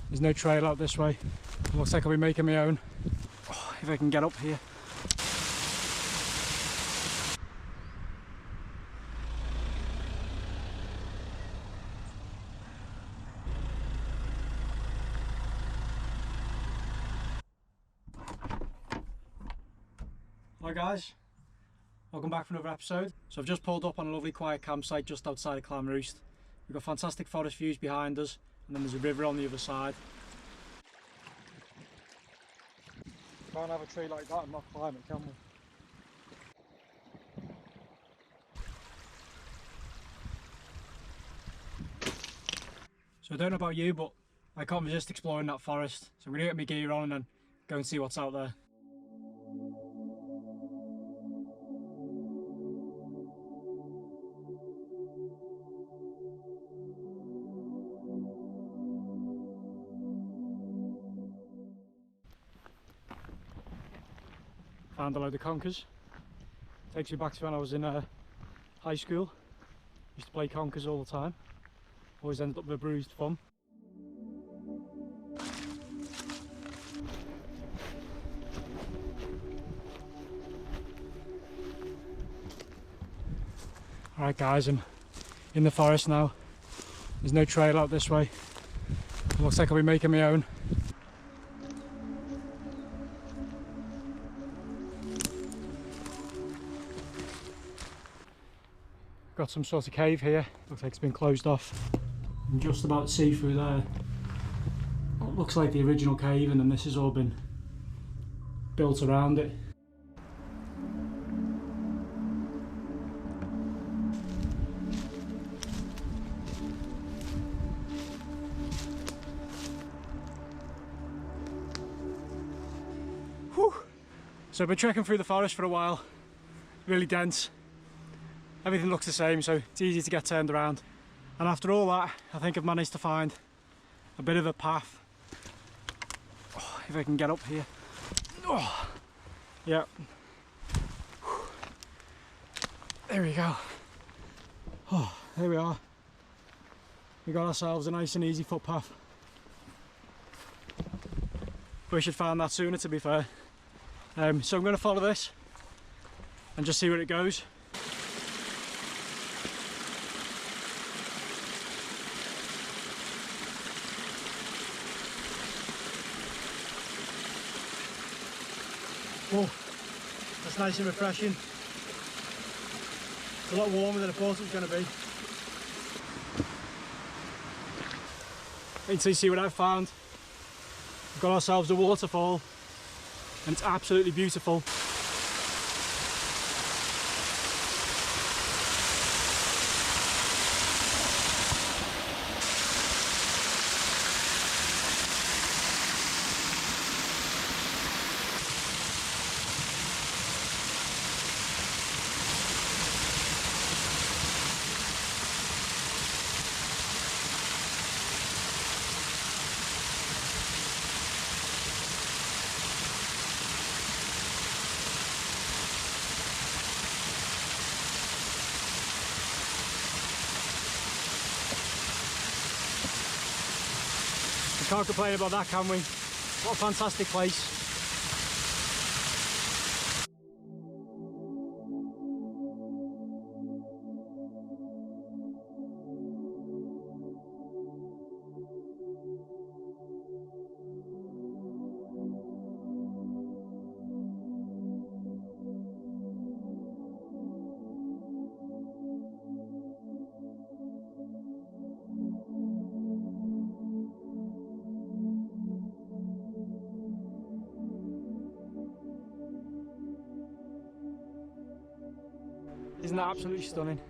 There's no trail out this way. It looks like I'll be making my own. Oh, if I can get up here. Hi guys, welcome back for another episode. So I've just pulled up on a lovely quiet campsite just outside of Clamroost. We've got fantastic forest views behind us, and then there's a river on the other side. Can't have a tree like that and not climb it, can we? So I don't know about you, but I can't resist exploring that forest. So I'm going to get my gear on and then go and see what's out there. Found a load of conkers. Takes me back to when I was in high school. Used to play conkers all the time. Always ended up with a bruised thumb. Alright guys, I'm in the forest now. There's no trail out this way. It looks like I'll be making my own. Got some sort of cave here. Looks like it's been closed off. I'm just about to see through there. It looks like the original cave, and then this has all been built around it. Whew. So I've been trekking through the forest for a while. Really dense. Everything looks the same, so it's easy to get turned around. And after all that, I think I've managed to find a bit of a path. Oh, if I can get up here. Oh, yeah. There we go. Oh, there we are. We got ourselves a nice and easy footpath. Wish I'd found that sooner, to be fair. So I'm going to follow this and just see where it goes. Oh, that's nice and refreshing. It's a lot warmer than I thought it was going to be. Wait until you see what I've found. We've got ourselves a waterfall, and it's absolutely beautiful. We can't complain about that, can we? What a fantastic place. Isn't that absolutely stunning?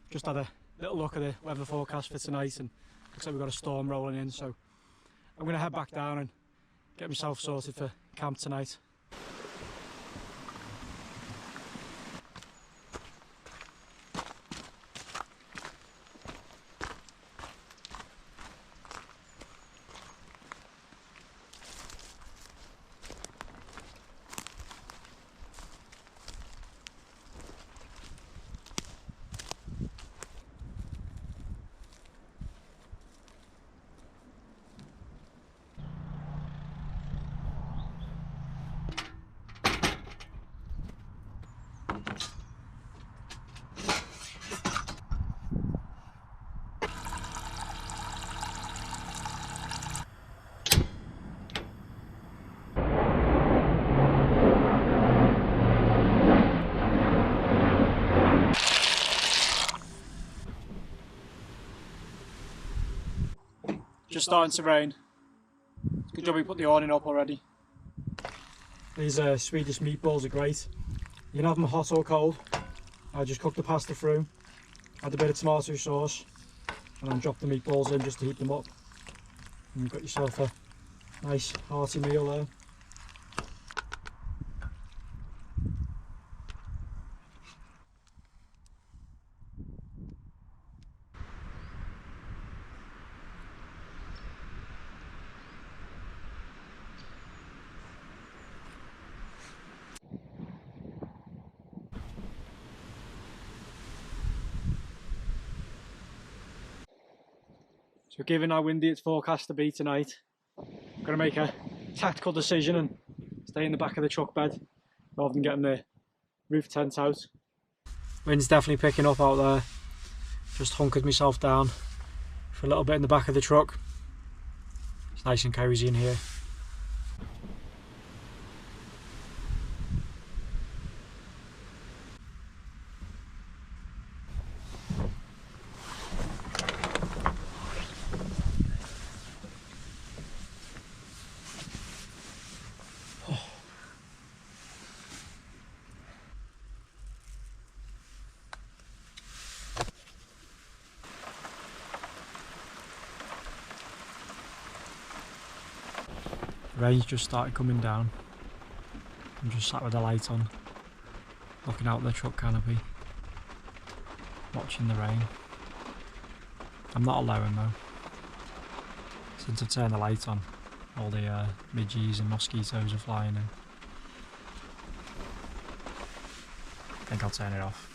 Just had a little look at the weather forecast for tonight, and looks like we've got a storm rolling in, so I'm going to head back down and get myself sorted for camp tonight. Just starting to rain. Good job we put the awning up already. These Swedish meatballs are great. You can have them hot or cold. I just cooked the pasta through, add a bit of tomato sauce, and then drop the meatballs in just to heat them up. And you've got yourself a nice hearty meal there. So given how windy it's forecast to be tonight, I'm going to make a tactical decision and stay in the back of the truck bed rather than getting the roof tent out. Wind's definitely picking up out there. Just hunkered myself down for a little bit in the back of the truck. It's nice and cosy in here. The rain's just started coming down. I'm just sat with the light on, looking out the truck canopy, watching the rain. I'm not alone though. Since I've turned the light on, all the midges and mosquitoes are flying in. I think I'll turn it off.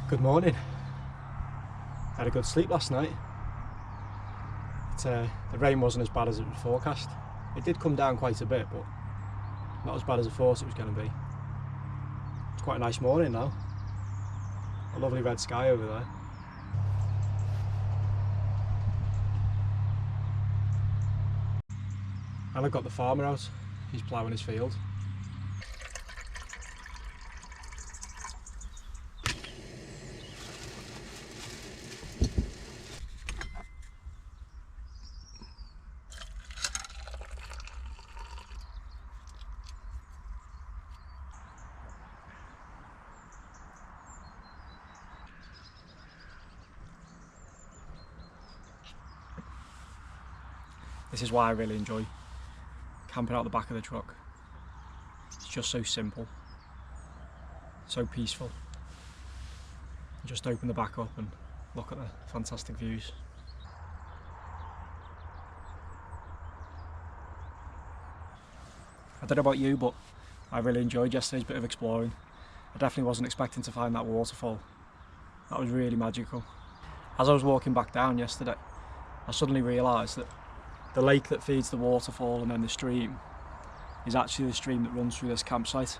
Good morning. Had a good sleep last night. The rain wasn't as bad as it was forecast. It did come down quite a bit, but not as bad as I thought it was going to be. It's quite a nice morning now. A lovely red sky over there. And I've got the farmer out. He's ploughing his field. This is why I really enjoy camping out the back of the truck. It's just so simple, so peaceful. Just open the back up and look at the fantastic views. I don't know about you, but I really enjoyed yesterday's bit of exploring. I definitely wasn't expecting to find that waterfall. That was really magical. As I was walking back down yesterday, I suddenly realised that the lake that feeds the waterfall and then the stream is actually the stream that runs through this campsite.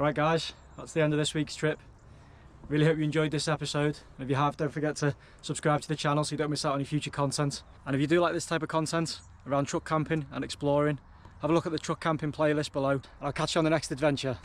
Alright guys, that's the end of this week's trip. Really hope you enjoyed this episode. And if you have, don't forget to subscribe to the channel so you don't miss out on any future content. And if you do like this type of content around truck camping and exploring, have a look at the truck camping playlist below. And I'll catch you on the next adventure.